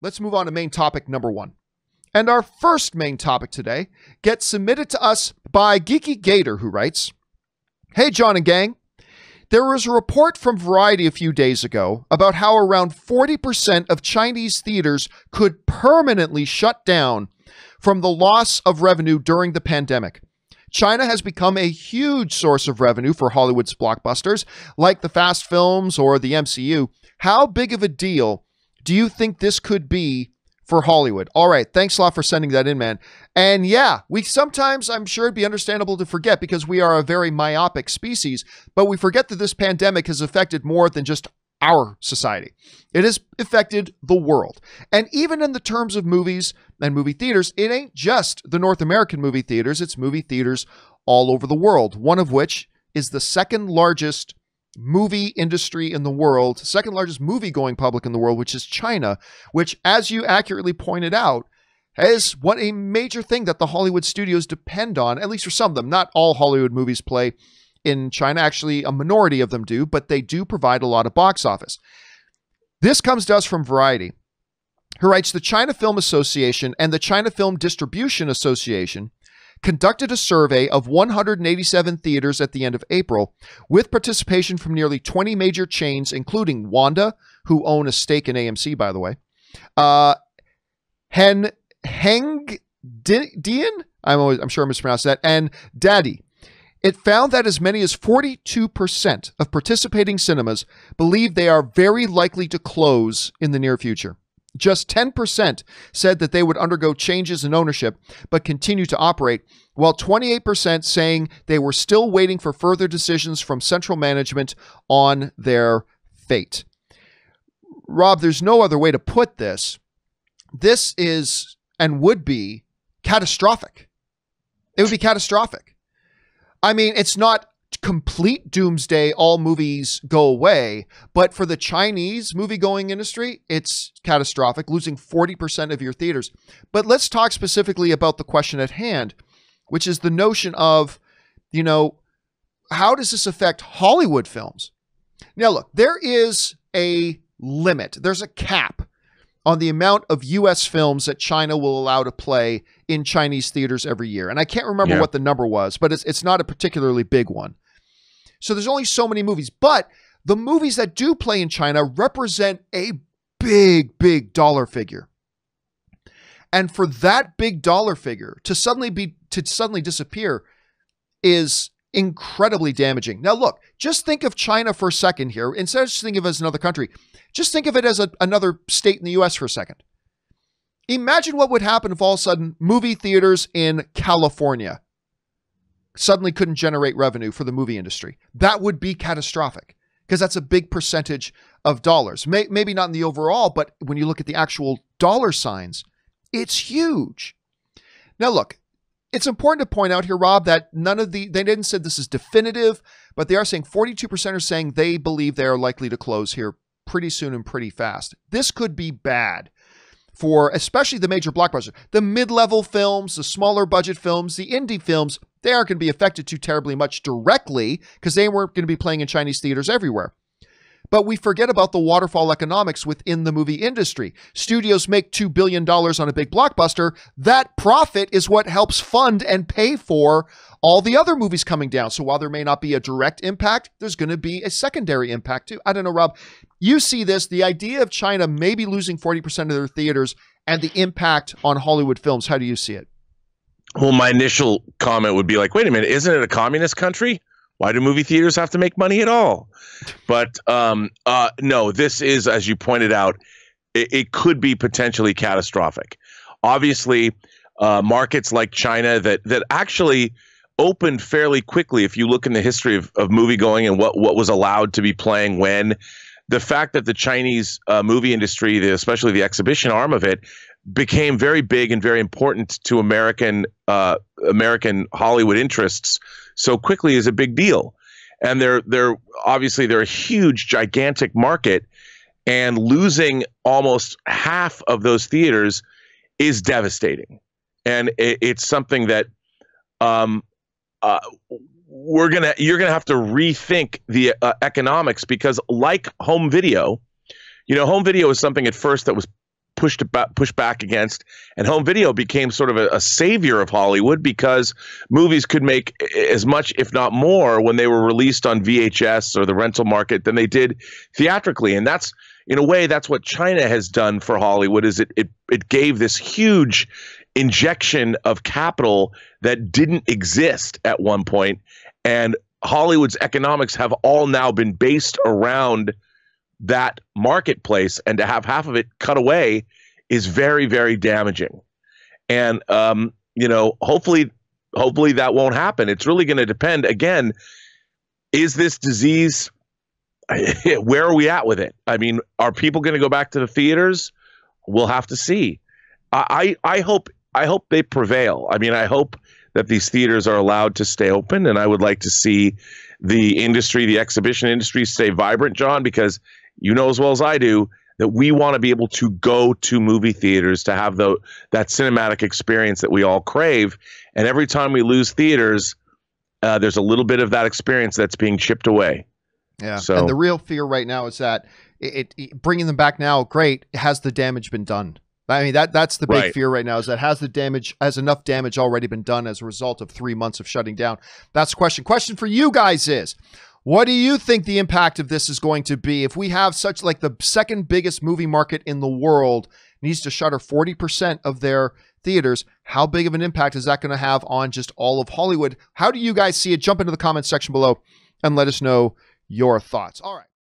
let's move on to main topic number 1. And our first main topic today gets submitted to us by Geeky Gator, who writes, "Hey, John and gang. There was a report from Variety a few days ago about how around 40% of Chinese theaters could permanently shut down from the loss of revenue during the pandemic. China has become a huge source of revenue for Hollywood's blockbusters, like the fast films or the MCU. How big of a deal do you think this could be for Hollywood?" All right, thanks a lot for sending that in, man. And yeah, we sometimes, I'm sure it'd be understandable to forget because we are a very myopic species, but we forget that this pandemic has affected more than just our society. It has affected the world. And even in the terms of movies and movie theaters, it ain't just the North American movie theaters, it's movie theaters all over the world, one of which is the second largest movie industry in the world, second largest movie-going public in the world, which is China, which, as you accurately pointed out, is what a major thing that the Hollywood studios depend on, at least for some of them. Not all Hollywood movies play in China. Actually, a minority of them do, but they do provide a lot of box office. This comes to us from Variety, who writes, "The China Film Association and the China Film Distribution Association conducted a survey of 187 theaters at the end of April, with participation from nearly 20 major chains, including Wanda, who own a stake in AMC, by the way, Hengdian, I'm sure I mispronounced that, and Daddy. It found that as many as 42% of participating cinemas believe they are very likely to close in the near future. Just 10% said that they would undergo changes in ownership but continue to operate, while 28% saying they were still waiting for further decisions from central management on their fate." Rob, there's no other way to put this. This is and would be catastrophic. It would be catastrophic. I mean, it's not complete doomsday, all movies go away, but for the Chinese movie-going industry, it's catastrophic, losing 40% of your theaters. But let's talk specifically about the question at hand, which is the notion of, how does this affect Hollywood films? Now, look, there is a limit. There's a cap on the amount of U.S. films that China will allow to play in Chinese theaters every year. And I can't remember what the number was, but it's not a particularly big one. So there's only so many movies, but the movies that do play in China represent a big, big dollar figure. And for that big dollar figure to suddenly disappear is incredibly damaging. Now, look, just think of China for a second here. Instead of just thinking of it as another country, just think of it as another state in the U.S. for a second. Imagine what would happen if all of a sudden movie theaters in California suddenly couldn't generate revenue for the movie industry. That would be catastrophic because that's a big percentage of dollars. Maybe not in the overall, but when you look at the actual dollar signs, it's huge. Now, look, it's important to point out here, Rob, that they didn't say this is definitive, but they are saying 42% are saying they believe they are likely to close here pretty soon and pretty fast. This could be bad for especially the major blockbusters. The mid-level films, the smaller budget films, the indie films, they aren't going to be affected too terribly much directly because they weren't going to be playing in Chinese theaters everywhere. But we forget about the waterfall economics within the movie industry. Studios make $2 billion on a big blockbuster. That profit is what helps fund and pay for all the other movies coming down. So while there may not be a direct impact, there's going to be a secondary impact too. I don't know, Rob, you see this, the idea of China maybe losing 40% of their theaters and the impact on Hollywood films. How do you see it? Well, my initial comment would be like, wait a minute, isn't it a communist country? Why do movie theaters have to make money at all? But no, this is, as you pointed out, it could be potentially catastrophic. Obviously, markets like China that actually opened fairly quickly. If you look in the history of movie going and what was allowed to be playing when, the fact that the Chinese movie industry, especially the exhibition arm of it, became very big and very important to American Hollywood interests so quickly is a big deal. And they're obviously a huge, gigantic market, and losing almost half of those theaters is devastating. And it's something that you're gonna have to rethink the economics, because like home video, home video is something at first that was pushed back against, and home video became sort of a savior of Hollywood because movies could make as much, if not more, when they were released on VHS or the rental market than they did theatrically. And that's, in a way, that's what China has done for Hollywood. Is it gave this huge injection of capital that didn't exist at one point, and Hollywood's economics have all now been based around that marketplace, and to have half of it cut away is very, very damaging. And hopefully that won't happen. It's really going to depend. Again, is this disease? Where are we at with it? I mean, are people going to go back to the theaters? We'll have to see. I hope they prevail. I mean, I hope that these theaters are allowed to stay open, and I would like to see the industry, the exhibition industry, stay vibrant, John, because you know as well as I do that we want to be able to go to movie theaters to have that cinematic experience that we all crave. And every time we lose theaters, there's a little bit of that experience that's being chipped away. Yeah. So, and the real fear right now is that bringing them back now, great. Has the damage been done? I mean, that's the big fear right now, is that has enough damage already been done as a result of 3 months of shutting down? That's the question. Question for you guys is, what do you think the impact of this is going to be? If we have such, like, the second biggest movie market in the world needs to shutter 40% of their theaters, how big of an impact is that going to have on just all of Hollywood? How do you guys see it? Jump into the comments section below and let us know your thoughts. All right.